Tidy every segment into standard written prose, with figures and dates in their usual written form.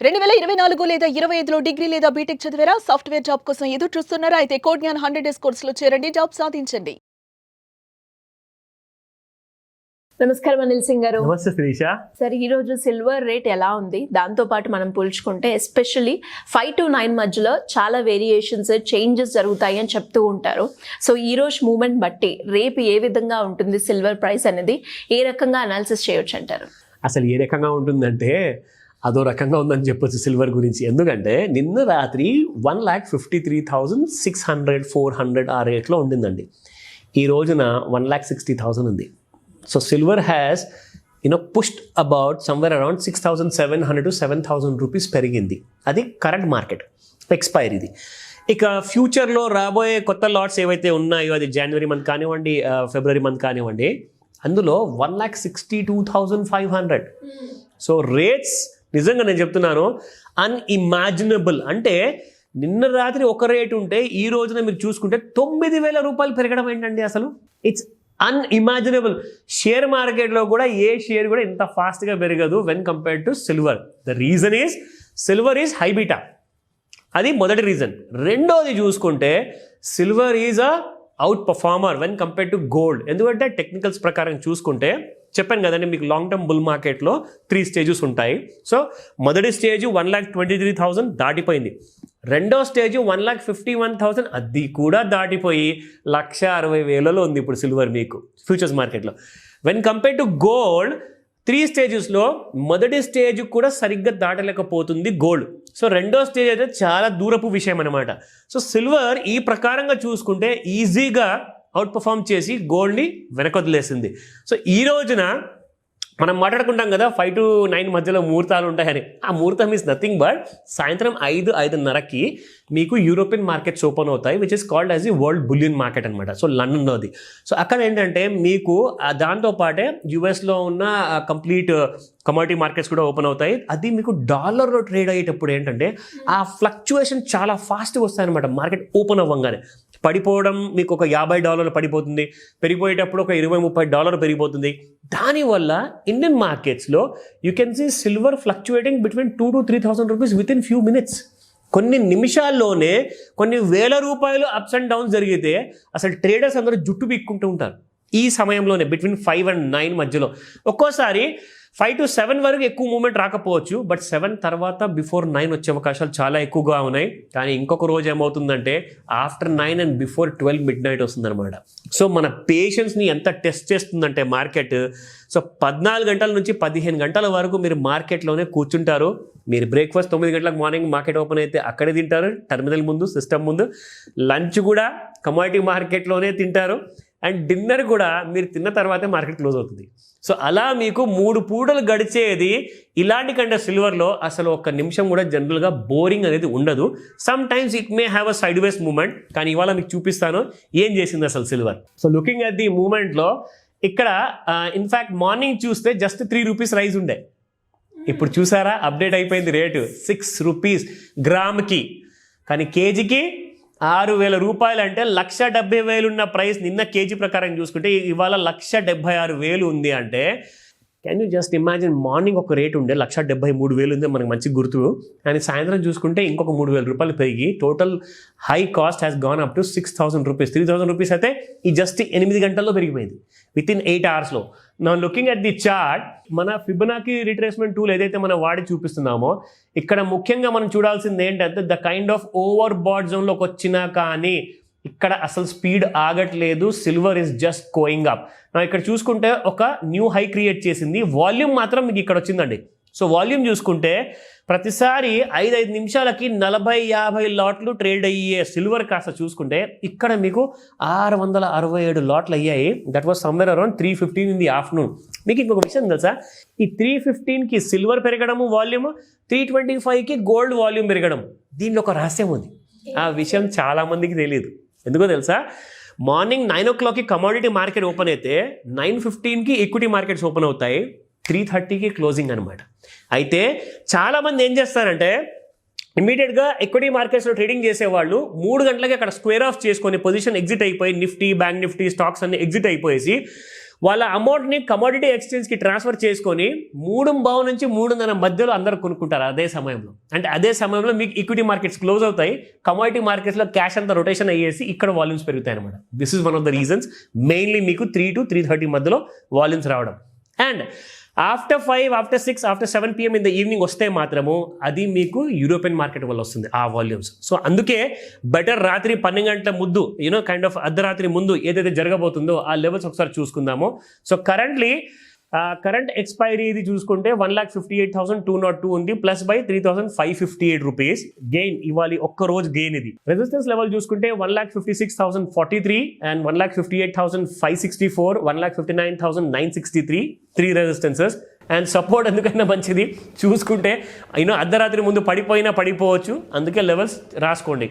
2024 లేదా 25లో డిగ్రీ లేదా బీటెక్ చదివారా? సాఫ్ట్‌వేర్ జాబ్ కోసం ఎదురు చూస్తున్నారా? అయితే కోడ్ జ్ఞాన్ 100 డేస్ కోర్సులో చేరండి, జాబ్ సాధించండి. నమస్కారం అనిల్ సింగ్ గారు. నమస్తే శిరీష. సార్, ఈ రోజు సిల్వర్ రేట్ ఎలా ఉంది? దాంతో పాటు మనం పోల్చుకుంటే ఎస్పెషల్లీ 5 to 9 మధ్యలో చాలా వేరియేషన్స్, చేంజెస్ జరుగుతాయి అని చెప్తూ ఉంటారు. సో ఈ రోజు మూమెంట్ బట్టి రేపు ఏ విధంగా ఉంటుంది సిల్వర్ ప్రైస్ అనేది, ఏ రకంగా అనాలిసిస్ చేయొచ్చు అంటారు? అసలు ఏ రకంగా ఉంటుందంటే అదో రకంగా ఉందని చెప్పొచ్చు సిల్వర్ గురించి. ఎందుకంటే నిన్న రాత్రి 1,53,600 400 ఆ రేట్లో ఉండిందండి. ఈ రోజున 1,60,000 ఉంది. So silver has pushed about somewhere around 6,700 to 7,000 rupees పెరిగింది. అది కరెంట్ మార్కెట్ ఎక్స్పైరీది. ఇక ఫ్యూచర్లో రాబోయే కొత్త లాట్స్ ఏవైతే ఉన్నాయో, అది జనవరి మంత్ కానివ్వండి, ఫిబ్రవరి మంత్ కానివ్వండి, అందులో 1,62,500. సో రేట్స్ నిజంగా నేను చెప్తున్నాను అన్ఇమాజినబుల్. అంటే నిన్న రాత్రి ఒక రేటు ఉంటే ఈ రోజున మీరు చూసుకుంటే 9,000 రూపాయలు పెరగడం ఏంటండి అసలు? It's unimaginable. షేర్ మార్కెట్లో కూడా ఏ షేర్ కూడా ఇంత ఫాస్ట్గా పెరగదు when compared to silver. The reason is silver is high beta. అది మొదటి రీజన్. రెండోది చూసుకుంటే silver is a out performer when compared to gold. ఎందుకంటే టెక్నికల్స్ ప్రకారం చూసుకుంటే చెప్పాను కదండి మీకు, లాంగ్ టర్మ్ బుల్ మార్కెట్లో 3 స్టేజెస్ ఉంటాయి. సో మొదటి స్టేజ్ 1,23,000 దాటిపోయింది. రెండో స్టేజ్ 1,51,000, అది కూడా దాటిపోయి 1,60,000 ఉంది ఇప్పుడు సిల్వర్ మీకు ఫ్యూచర్స్ మార్కెట్లో. వెన్ కంపేర్డ్ టు గోల్డ్ 3 స్టేజెస్లో మొదటి స్టేజ్ కూడా సరిగ్గా దాటలేకపోతుంది గోల్డ్. సో రెండో స్టేజ్ అయితే చాలా దూరపు విషయం అనమాట. సో సిల్వర్ ఈ ప్రకారంగా చూసుకుంటే ఈజీగా అవుట్ పర్ఫామ్ చేసి గోల్డ్ని వెనకొదిలేసింది. సో ఈ రోజున మనం మాట్లాడుకుంటాం కదా 5 to 9 మధ్యలో ముహూర్తాలు ఉంటాయని. ఆ ముహూర్తం ఈజ్ నథింగ్ బట్ సాయంత్రం 5-5:30కి మీకు యూరోపియన్ మార్కెట్స్ ఓపెన్ అవుతాయి, which is called as the world bullion market అనమాట. సో లండన్లో అది. సో అక్కడ ఏంటంటే మీకు దాంతోపాటే యుఎస్లో ఉన్న కంప్లీట్ కమోడిటీ మార్కెట్స్ కూడా ఓపెన్ అవుతాయి. అది మీకు డాలర్లో ట్రేడ్ అయ్యేటప్పుడు ఏంటంటే ఆ ఫ్లక్చుయేషన్ చాలా ఫాస్ట్గా వస్తాయన్నమాట. మార్కెట్ ఓపెన్ అవ్వగానే పడిపోవడం మీకు ఒక $50 పడిపోతుంది, పెరిగిపోయేటప్పుడు ఒక $20-30 పెరిగిపోతుంది. దానివల్ల ఇండియన్ మార్కెట్స్లో you can see silver fluctuating between 2,000 to 3,000 rupees within few minutes. కొన్ని నిమిషాల్లోనే కొన్ని వేల రూపాయలు అప్స్ అండ్ డౌన్స్ జరిగితే అసలు ట్రేడర్స్ అందరూ జుట్టు పీక్కుంటూ ఉంటారు ఈ సమయంలోనే, బిట్వీన్ 5 and 9 మధ్యలో. ఒక్కోసారి 5 to 7 వరకు ఎక్కువ మూమెంట్ రాకపోవచ్చు, బట్ 7 తర్వాత బిఫోర్ 9 వచ్చే అవకాశాలు చాలా ఎక్కువగా ఉన్నాయి. కానీ ఇంకొక రోజు ఏమవుతుందంటే ఆఫ్టర్ 9 and బిఫోర్ 12 midnight వస్తుందన్నమాట. సో మన పేషెన్స్ని ఎంత టెస్ట్ చేస్తుందంటే మార్కెట్. సో 14 గంటల నుంచి 15 గంటల వరకు మీరు మార్కెట్లోనే కూర్చుంటారు. మీరు బ్రేక్ఫాస్ట్ 9 గంటలకు మార్నింగ్ మార్కెట్ ఓపెన్ అయితే అక్కడే తింటారు, టెర్మినల్ ముందు, సిస్టమ్ ముందు. లంచ్ కూడా కమోడిటీ మార్కెట్లోనే తింటారు, అండ్ డిన్నర్ కూడా మీరు తిన్న తర్వాతే మార్కెట్ క్లోజ్ అవుతుంది. సో అలా మీకు 3 పూటలు గడిచేది ఇలాంటి కంటే సిల్వర్లో అసలు ఒక్క నిమిషం కూడా జనరల్గా బోరింగ్ అనేది ఉండదు. Sometimes it may have a sideways movement, కానీ ఇవాళ మీకు చూపిస్తాను ఏం చేసింది అసలు silver. So looking at the మూమెంట్లో ఇక్కడ ఇన్ఫ్యాక్ట్ మార్నింగ్ చూస్తే జస్ట్ 3 రూపీస్ రైజ్ ఉండే. ఇప్పుడు చూసారా అప్డేట్ అయిపోయింది రేటు 6 రూపీస్ గ్రామ్కి. కానీ కేజీకి 6,000 రూపాయలు, అంటే 1,70,000 ఉన్న ప్రైస్ నిన్న కేజీ ప్రకారం చూసుకుంటే ఇవాళ 1,76,000 ఉంది. అంటే can you just imagine, morning ఒక రేట్ ఉండే 1,73,000 ఉంది మనకు మంచి గుర్తు, కానీ సాయంత్రం చూసుకుంటే ఇంకొక 3,000 రూపాయలు పెరిగి total high cost has gone up to 6,000 rupees. 3,000 rupees అయితే ఈ జస్ట్ 8 గంటల్లో పెరిగిపోయింది విత్ ఇన్ 8 అవర్స్లో. నా లుకింగ్ అట్ ది చార్ట్, మన ఫిబొనాకీ రిట్రేస్మెంట్ టూల్ ఏదైతే మనం వాడి చూపిస్తున్నామో ఇక్కడ ముఖ్యంగా మనం చూడాల్సింది ఏంటంటే the kind of overbought జోన్లోకి వచ్చినా కానీ ఇక్కడ అసలు స్పీడ్ ఆగట్లేదు. Silver is just going up. ఇక్కడ చూసుకుంటే ఒక న్యూ హై క్రియేట్ చేసింది, వాల్యూమ్ మాత్రం మీకు ఇక్కడ వచ్చిందండి. సో వాల్యూమ్ చూసుకుంటే ప్రతిసారి 5 నిమిషాలకి 40-50 లాట్లు ట్రేడ్ అయ్యే సిల్వర్ కాస్త చూసుకుంటే ఇక్కడ మీకు 667 లాట్లు అయ్యాయి. That was somewhere around 3:15 in the afternoon. మీకు ఇంకొక విషయం తెలుసా, ఈ 3:15కి సిల్వర్ పెరగడము వాల్యూమ్, 3:25కి గోల్డ్ వాల్యూమ్ పెరగడం, దీనిలో ఒక రహస్యం ఉంది. ఆ విషయం చాలామందికి తెలియదు. ఎందుకో తెలుసా, మార్నింగ్ 9 o'clockకి కమోడిటీ మార్కెట్ ఓపెన్ అయితే 9:15కి ఈక్విటీ మార్కెట్స్ ఓపెన్ అవుతాయి, 3:30కి క్లోజింగ్ అనమాట. అయితే చాలామంది ఏం చేస్తారంటే ఇమీడియట్గా ఈక్విటీ మార్కెట్స్లో ట్రేడింగ్ చేసేవాళ్ళు 3 గంటలకి అక్కడ స్క్వేర్ ఆఫ్ చేసుకొని పొజిషన్ ఎగ్జిట్ అయిపోయి నిఫ్టీ, బ్యాంక్ నిఫ్టీ, స్టాక్స్ అన్ని ఎగ్జిట్ అయిపోయేసి వాళ్ళ అమౌంట్ని కమోడిటీ ఎక్స్చేంజ్కి ట్రాన్స్ఫర్ చేసుకొని 3 నుంచి 3:30 మధ్యలో అందరూ కొనుక్కుంటారు అదే సమయంలో. అంటే అదే సమయంలో మీకు ఈక్విటీ మార్కెట్స్ క్లోజ్ అవుతాయి, కమోడిటీ మార్కెట్స్లో క్యాష్ అంతా రొటేషన్ అయ్యేసి ఇక్కడ వాల్యూమ్స్ పెరుగుతాయి అనమాట. This is one of the reasons, mainly మీకు 3 to 3:30 మధ్యలో వాల్యూమ్స్ రావడం. And after 5, after 6, after 7 PM in the evening వస్తే మాత్రము అది మీకు యూరోపియన్ మార్కెట్ వల్ల వస్తుంది ఆ వాల్యూమ్స్. సో అందుకే బెటర్ రాత్రి 12 గంటల ముందు కైండ్ ఆఫ్ అర్ధరాత్రి ముందు ఏదైతే జరగబోతుందో ఆ లెవెల్స్ ఒకసారి చూసుకుందాము. సో కరెంట్లీ కరెంట్ ఎక్స్పైరీ ఇది చూసుకుంటే 1,58,202 ఉంది, ప్లస్ బై 3,558 రూపీస్ గెయిన్ ఇవ్వాలి ఒక్క రోజు గెయిన్. ఇది రెసిస్టెన్స్ లెవెల్ చూసుకుంటే 1,56,043 అండ్ 1,58,564, 1,59,963 3 రెసిస్టెన్సెస్. అండ్ సపోర్ట్ ఎందుకైనా మంచిది చూసుకుంటే అర్ధరాత్రి ముందు పడిపోయినా పడిపోవచ్చు, అందుకే లెవెల్స్ రాసుకోండి.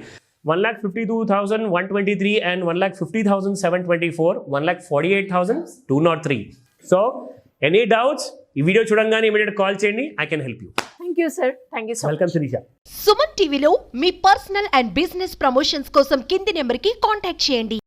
1,52,123 and 1,50,724, 1,48,203. సో ఎనీ డౌట్స్ ఈ వీడియో చూడంగానే ఇమీడియట్ కాల్ చేయండి, I can help you. Thank you sir, thank you so much. Welcome Shirisha. Suman టీవీలో మీ పర్సనల్ అండ్ బిజినెస్ ప్రమోషన్స్ కోసం కింది నెంబర్కి కాంటాక్ట్ చేయండి.